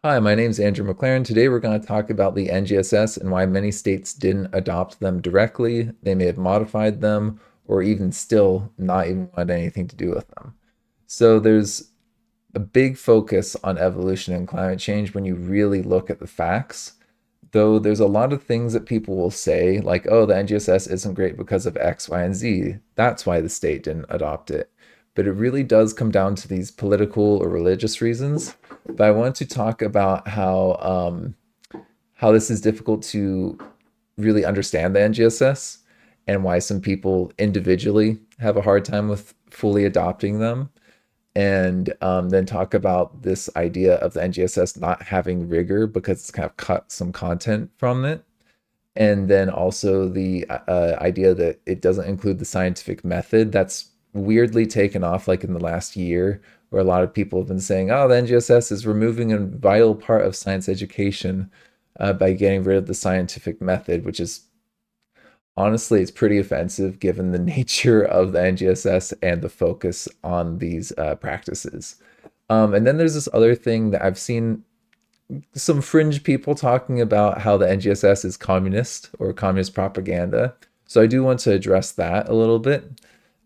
Hi, my name is Andrew McLaren. Today we're going to talk about the NGSS and why many states didn't adopt them directly. They may have modified them or even still not even want anything to do with them. So there's a big focus on evolution and climate change when you really look at the facts. Though there's a lot of things that people will say, like, oh, the NGSS isn't great because of X, Y, and Z. That's why the state didn't adopt it. But it really does come down to these political or religious reasons. But I want to talk about how this is difficult to really understand the NGSS and why some people individually have a hard time with fully adopting them and then talk about this idea of the NGSS not having rigor because it's kind of cut some content from it. And then also the idea that it doesn't include the scientific method. That's weirdly taken off like in the last year, where a lot of people have been saying, oh, the NGSS is removing a vital part of science education by getting rid of the scientific method, which is honestly, it's pretty offensive given the nature of the NGSS and the focus on these practices. And then there's this other thing that I've seen some fringe people talking about how the NGSS is communist or communist propaganda. So I do want to address that a little bit,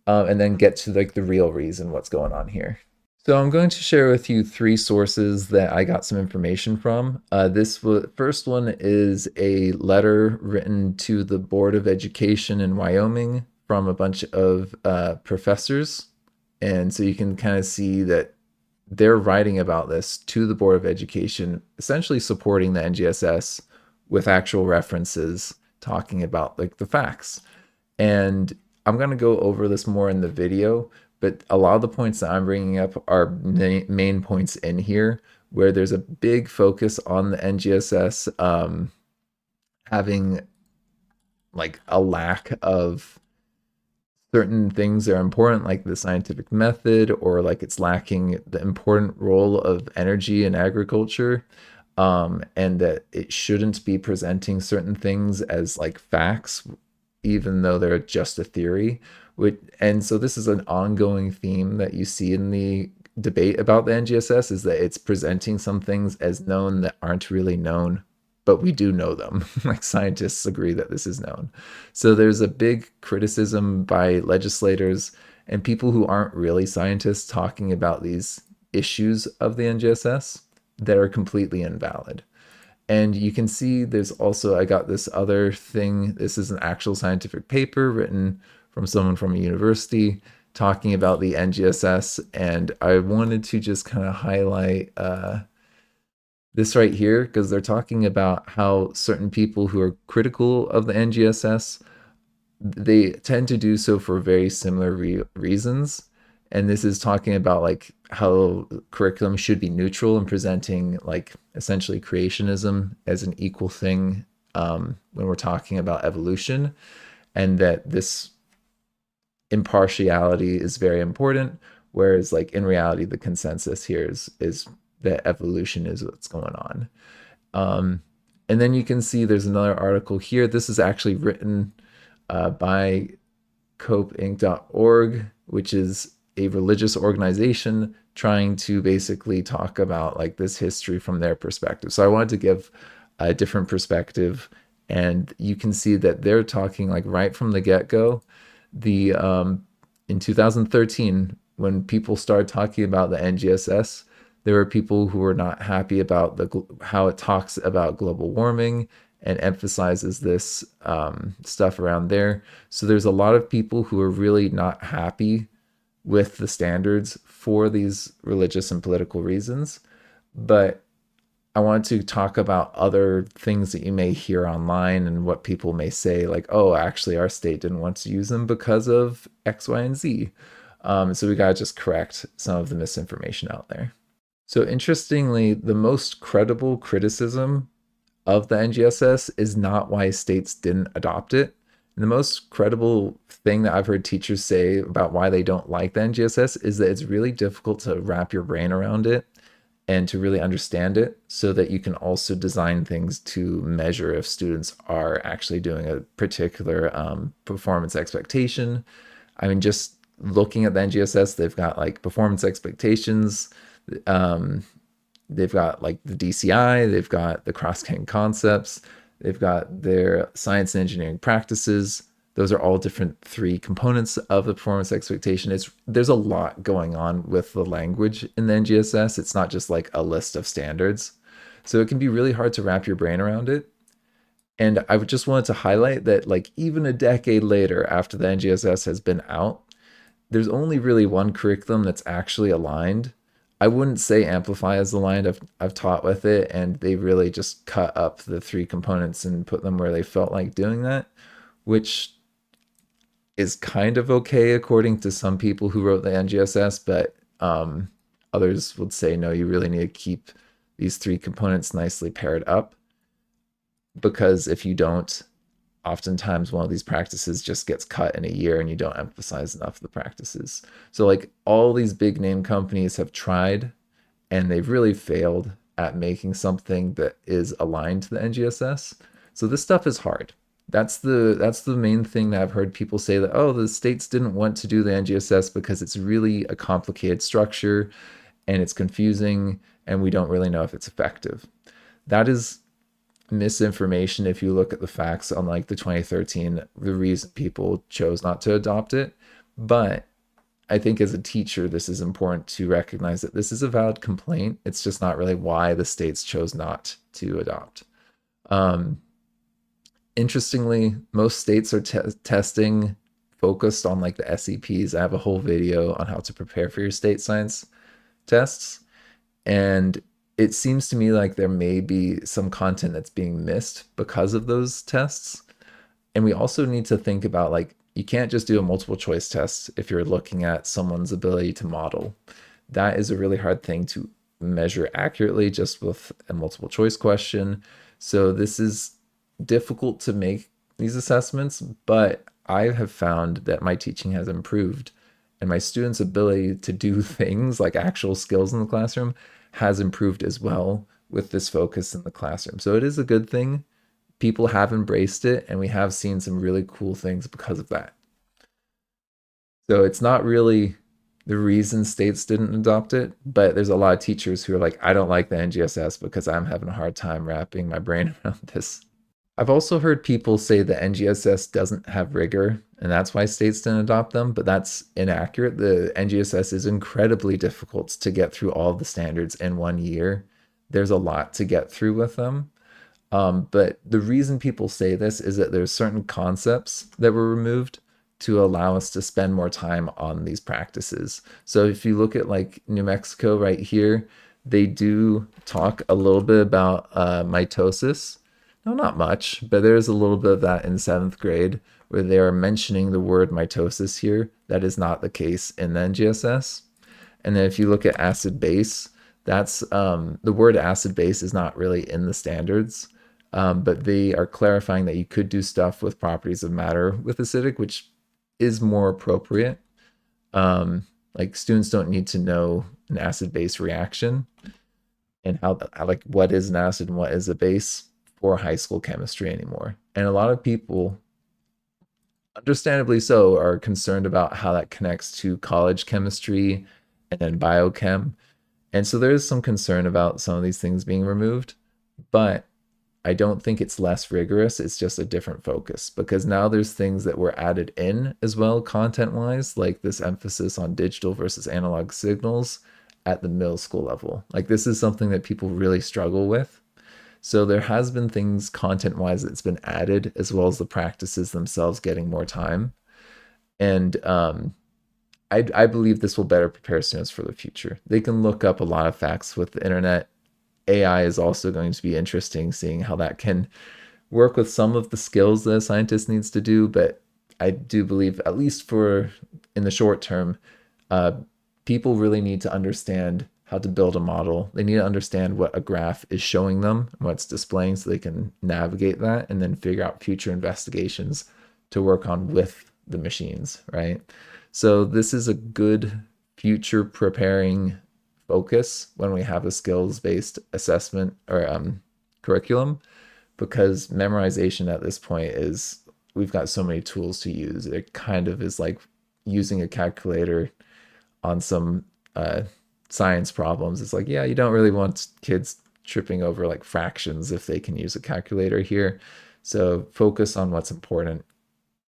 and then get to like the real reason what's going on here. So I'm going to share with you three sources that I got some information from. First one is a letter written to the Board of Education in Wyoming from a bunch of professors. And so you can kind of see that they're writing about this to the Board of Education, essentially supporting the NGSS with actual references, talking about like the facts. And I'm going to go over this more in the video, but a lot of the points that I'm bringing up are main points in here where there's a big focus on the NGSS having like a lack of certain things that are important, like the scientific method, or like it's lacking the important role of energy in agriculture, and that it shouldn't be presenting certain things as like facts, even though they're just a theory. And so this is an ongoing theme that you see in the debate about the NGSS, is that it's presenting some things as known that aren't really known, but we do know them. Like scientists agree that this is known. So there's a big criticism by legislators and people who aren't really scientists talking about these issues of the NGSS that are completely invalid. And you can see there's also, I got this other thing. This is an actual scientific paper written from someone from a university talking about the NGSS. And I wanted to just kind of highlight this right here because they're talking about how certain people who are critical of the NGSS, they tend to do so for very similar reasons. And this is talking about like how curriculum should be neutral and presenting like essentially creationism as an equal thing when we're talking about evolution, and that this impartiality is very important. Whereas like in reality, the consensus here is that evolution is what's going on. Um, and then you can see there's another article here. This is actually written by copeinc.org, which is a religious organization trying to basically talk about like this history from their perspective. So I wanted to give a different perspective, and you can see that they're talking like right from the get-go. The In 2013, when people started talking about the NGSS, there were people who were not happy about how it talks about global warming and emphasizes this stuff around there. So there's a lot of people who are really not happy with the standards for these religious and political reasons. But I want to talk about other things that you may hear online and what people may say, like, oh, actually, our state didn't want to use them because of X, Y, and Z. So we got to just correct some of the misinformation out there. So interestingly, the most credible criticism of the NGSS is not why states didn't adopt it. And the most credible thing that I've heard teachers say about why they don't like the NGSS is that it's really difficult to wrap your brain around it and to really understand it, so that you can also design things to measure if students are actually doing a particular performance expectation. I mean, just looking at the NGSS, they've got like performance expectations. Um, They've got like the DCI, they've got the cross-cutting concepts, they've got their science and engineering practices. Those are all different three components of the performance expectation. There's a lot going on with the language in the NGSS. It's not just like a list of standards. So it can be really hard to wrap your brain around it. And I just wanted to highlight that like even a decade later after the NGSS has been out, there's only really one curriculum that's actually aligned. I wouldn't say Amplify is aligned. I've taught with it, and they really just cut up the three components and put them where they felt like doing that, which is kind of okay according to some people who wrote the NGSS, but others would say no, you really need to keep these three components nicely paired up, because if you don't, oftentimes one of these practices just gets cut in a year and you don't emphasize enough of the practices. So like all these big name companies have tried and they've really failed at making something that is aligned to the NGSS. So this stuff is hard. That's the main thing that I've heard people say, that oh, the states didn't want to do the NGSS because it's really a complicated structure and it's confusing and we don't really know if it's effective. That is misinformation if you look at the facts on like the 2013, the reason people chose not to adopt it. But I think as a teacher, this is important to recognize that this is a valid complaint. It's just not really why the states chose not to adopt. Um, Interestingly, most states are testing focused on like the SEPs. I have a whole video on how to prepare for your state science tests. And it seems to me like there may be some content that's being missed because of those tests. And we also need to think about like, you can't just do a multiple choice test if you're looking at someone's ability to model. That is a really hard thing to measure accurately just with a multiple choice question. So this is difficult to make these assessments, but I have found that my teaching has improved and my students' ability to do things like actual skills in the classroom has improved as well with this focus in the classroom. So it is a good thing. People have embraced it, and we have seen some really cool things because of that. So it's not really the reason states didn't adopt it, but there's a lot of teachers who are like, I don't like the NGSS because I'm having a hard time wrapping my brain around this. I've also heard people say the NGSS doesn't have rigor, and that's why states didn't adopt them, but that's inaccurate. The NGSS is incredibly difficult to get through all of the standards in 1 year. There's a lot to get through with them. But the reason people say this is that there's certain concepts that were removed to allow us to spend more time on these practices. So if you look at like New Mexico right here, they do talk a little bit about mitosis. No, not much, but there's a little bit of that in seventh grade where they are mentioning the word mitosis here. That is not the case in the NGSS. And then if you look at acid base, that's the word acid base is not really in the standards, but they are clarifying that you could do stuff with properties of matter with acidic, which is more appropriate. Like students don't need to know an acid base reaction and how like what is an acid and what is a base for high school chemistry anymore. And a lot of people, understandably so, are concerned about how that connects to college chemistry and then biochem. And so there is some concern about some of these things being removed, but I don't think it's less rigorous. It's just a different focus because now there's things that were added in as well, content wise, like this emphasis on digital versus analog signals at the middle school level. Like this is something that people really struggle with. So there has been things content wise that's been added, as well as the practices themselves getting more time. And I believe this will better prepare students for the future. They can look up a lot of facts with the internet. AI is also going to be interesting, seeing how that can work with some of the skills that a scientist needs to do. But I do believe, at least for in the short term, uh, people really need to understand how to build a model. They need to understand what a graph is showing them, what it's displaying, so they can navigate that and then figure out future investigations to work on with the machines, right? So this is a good future preparing focus when we have a skills-based assessment or curriculum, because memorization at this point is, we've got so many tools to use. It kind of is like using a calculator on some science problems. It's like, yeah, you don't really want kids tripping over like fractions if they can use a calculator here. So focus on what's important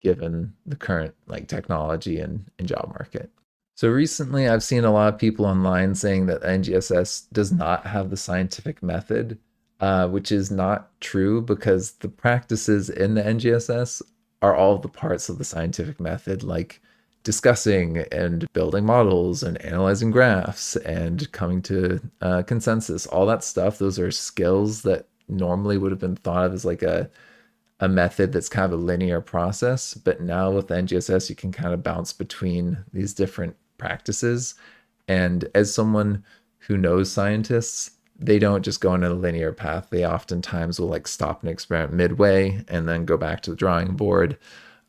given the current like technology and job market. So recently I've seen a lot of people online saying that NGSS does not have the scientific method, which is not true because the practices in the NGSS are all the parts of the scientific method, like discussing and building models and analyzing graphs and coming to consensus, all that stuff. Those are skills that normally would have been thought of as like a method that's kind of a linear process. But now with NGSS, you can kind of bounce between these different practices. And as someone who knows scientists, they don't just go in a linear path. They oftentimes will like stop an experiment midway and then go back to the drawing board,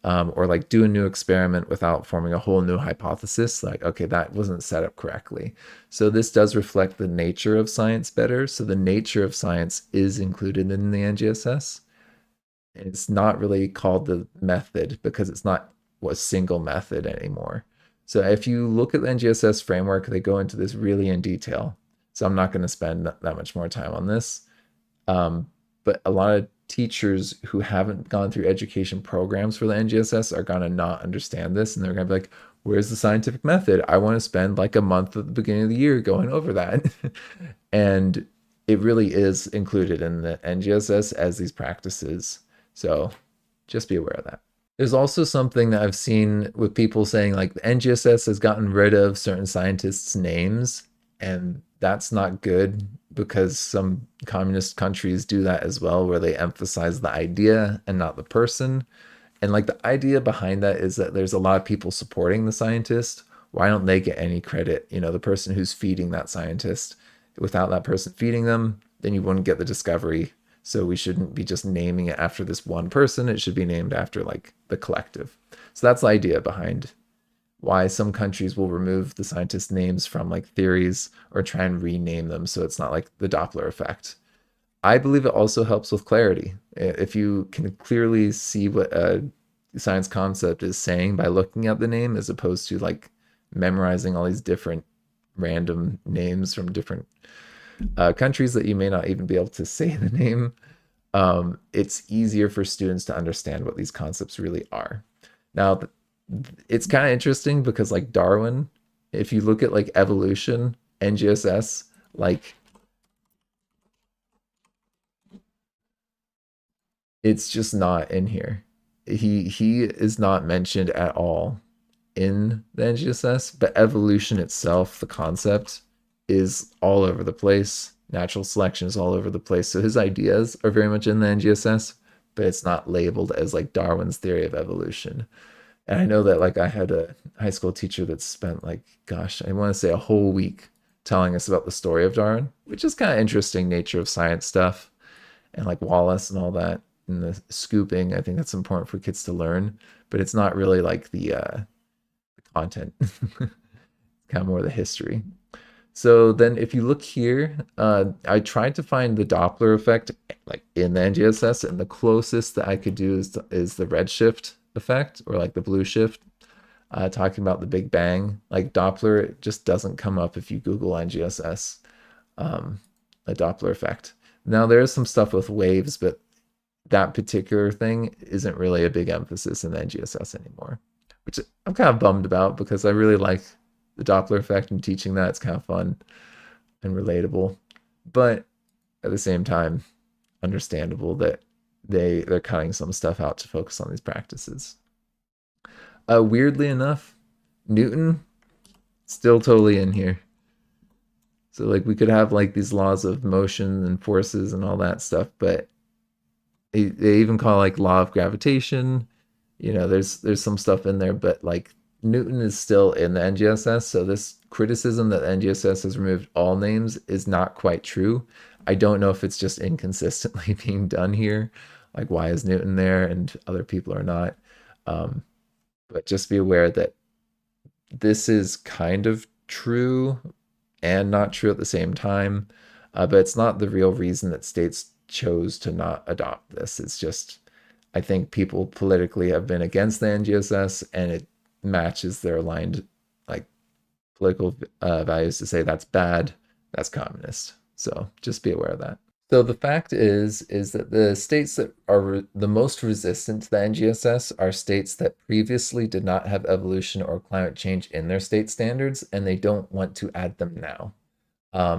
or like do a new experiment without forming a whole new hypothesis. Like, okay, that wasn't set up correctly. So this does reflect the nature of science better. So the nature of science is included in the NGSS. It's not really called the method because it's not a single method anymore. So if you look at the NGSS framework, they go into this really in detail. So I'm not going to spend that much more time on this. Um, but a lot of teachers who haven't gone through education programs for the NGSS are going to not understand this. And they're going to be like, where's the scientific method? I want to spend like a month at the beginning of the year going over that. And it really is included in the NGSS as these practices. So just be aware of that. There's also something that I've seen with people saying like the NGSS has gotten rid of certain scientists' names, and that's not good because some communist countries do that as well, where they emphasize the idea and not the person. And like the idea behind that is that there's a lot of people supporting the scientist. Why don't they get any credit? You know, the person who's feeding that scientist. Without that person feeding them, then you wouldn't get the discovery. So we shouldn't be just naming it after this one person. It should be named after like the collective. So that's the idea behind why some countries will remove the scientists' names from like theories or try and rename them so it's not like the Doppler effect. I believe it also helps with clarity. If you can clearly see what a science concept is saying by looking at the name as opposed to like memorizing all these different random names from different countries that you may not even be able to say the name, it's easier for students to understand what these concepts really are. Now, it's kind of interesting because like Darwin, if you look at like evolution, NGSS, like it's just not in here. He is not mentioned at all in the NGSS, but evolution itself, the concept, is all over the place. Natural selection is all over the place. So his ideas are very much in the NGSS, but it's not labeled as like Darwin's theory of evolution. And I know that like I had a high school teacher that spent like, gosh, I want to say a whole week telling us about the story of Darwin, which is kind of interesting nature of science stuff and like Wallace and all that and the scooping. I think that's important for kids to learn, but it's not really like the content. Kind of more the history. So then if you look here, I tried to find the Doppler effect like in the NGSS, and the closest that I could do is the redshift effect or like the blue shift, talking about the Big Bang. Like Doppler, it just doesn't come up if you Google NGSS, a Doppler effect. Now there is some stuff with waves, but that particular thing isn't really a big emphasis in the NGSS anymore, which I'm kind of bummed about because I really like the Doppler effect and teaching that. It's kind of fun and relatable, but at the same time, understandable that they're cutting some stuff out to focus on these practices. Weirdly enough, Newton still totally in here. So like we could have like these laws of motion and forces and all that stuff, but they even call like law of gravitation. You know, there's some stuff in there, but like Newton is still in the NGSS. So this criticism that NGSS has removed all names is not quite true. I don't know if it's just inconsistently being done here. Like why is Newton there and other people are not? Um, but just be aware that this is kind of true and not true at the same time. But it's not the real reason that states chose to not adopt this. It's just, I think people politically have been against the NGSS and it matches their aligned like political values to say that's bad, that's communist. So just be aware of that. So the fact is that the states that are the most resistant to the NGSS are states that previously did not have evolution or climate change in their state standards, and they don't want to add them now.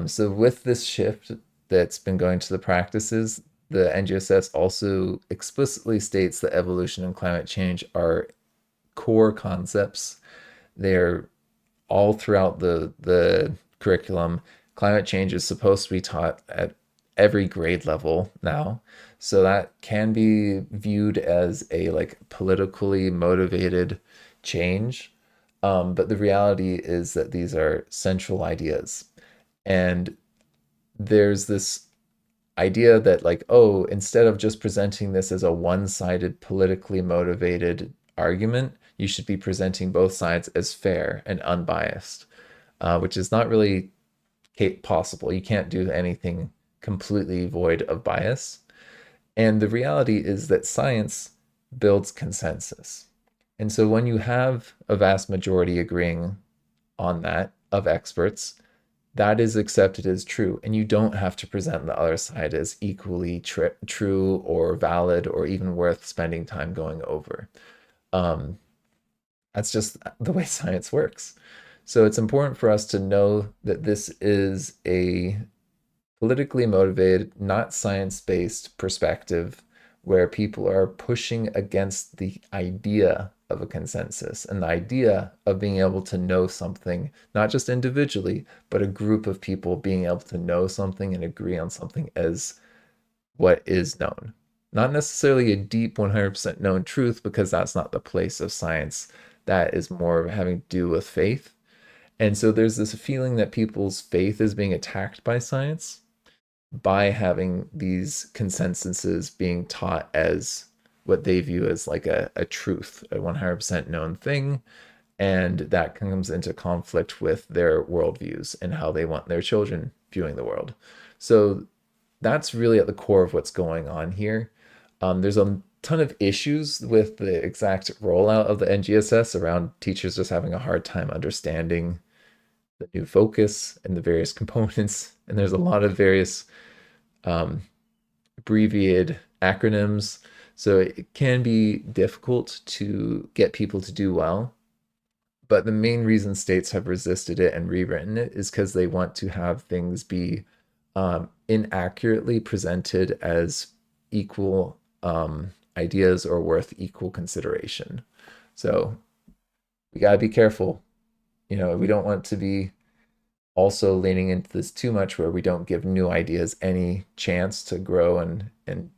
So with this shift that's been going to the practices, the NGSS also explicitly states that evolution and climate change are core concepts. They're all throughout the curriculum. Climate change is supposed to be taught at every grade level now. So that can be viewed as a like politically motivated change. But the reality is that these are central ideas. And there's this idea that like, oh, instead of just presenting this as a one-sided politically motivated argument, you should be presenting both sides as fair and unbiased, which is not really possible. You can't do anything completely void of bias. And the reality is that science builds consensus. And so when you have a vast majority agreeing on that of experts, that is accepted as true. And you don't have to present the other side as equally true or valid or even worth spending time going over. Um, that's just the way science works. So it's important for us to know that this is a politically motivated, not science based perspective where people are pushing against the idea of a consensus and the idea of being able to know something, not just individually, but a group of people being able to know something and agree on something as what is known. Not necessarily a deep 100% known truth, because that's not the place of science. That is more having to do with faith. And so there's this feeling that people's faith is being attacked by science by having these consensuses being taught as what they view as like a truth, a 100% known thing. And that comes into conflict with their worldviews and how they want their children viewing the world. So that's really at the core of what's going on here. There's a ton of issues with the exact rollout of the NGSS around teachers just having a hard time understanding the new focus and the various components. And there's a lot of various um, abbreviated acronyms. So it can be difficult to get people to do well. But the main reason states have resisted it and rewritten it is because they want to have things be inaccurately presented as equal ideas or worth equal consideration. So we got to be careful. You know, we don't want to be also leaning into this too much where we don't give new ideas any chance to grow and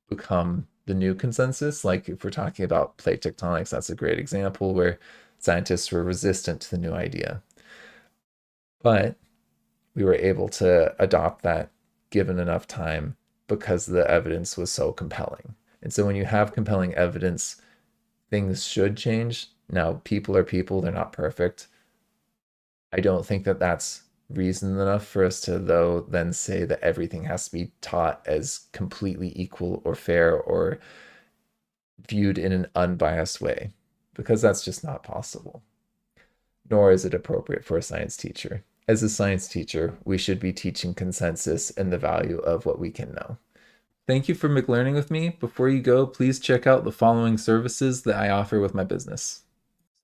become the new consensus. Like if we're talking about plate tectonics, that's a great example where scientists were resistant to the new idea. But we were able to adopt that given enough time because the evidence was so compelling. And so when you have compelling evidence, things should change. Now, people are people, they're not perfect. I don't think that that's reason enough for us to, though, then say that everything has to be taught as completely equal or fair or viewed in an unbiased way, because that's just not possible. Nor is it appropriate for a science teacher. As a science teacher, we should be teaching consensus and the value of what we can know. Thank you for McLearning with me. Before you go, please check out the following services that I offer with my business.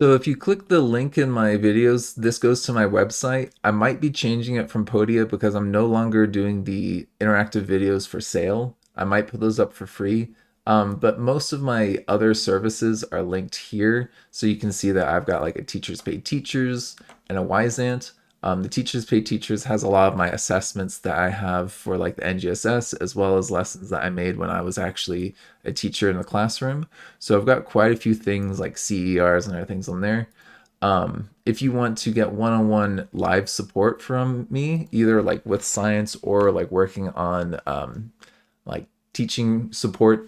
So if you click the link in my videos, this goes to my website. I might be changing it from Podia because I'm no longer doing the interactive videos for sale. I might put those up for free. But most of my other services are linked here. So you can see that I've got like a Teachers Pay Teachers and a Wyzant. The Teachers Pay Teachers has a lot of my assessments that I have for like the NGSS, as well as lessons that I made when I was actually a teacher in the classroom. So I've got quite a few things like CERs and other things on there. If you want to get one-on-one live support from me, either like with science or like working on like teaching support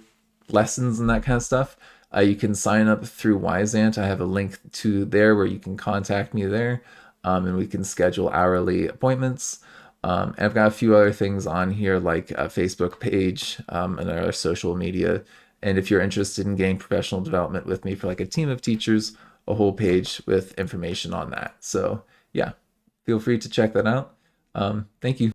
lessons and that kind of stuff, you can sign up through Wyzant. I have a link to there where you can contact me there, and we can schedule hourly appointments. And I've got a few other things on here like a Facebook page and other social media. And if you're interested in getting professional development with me for like a team of teachers, a whole page with information on that. So yeah, feel free to check that out. Thank you.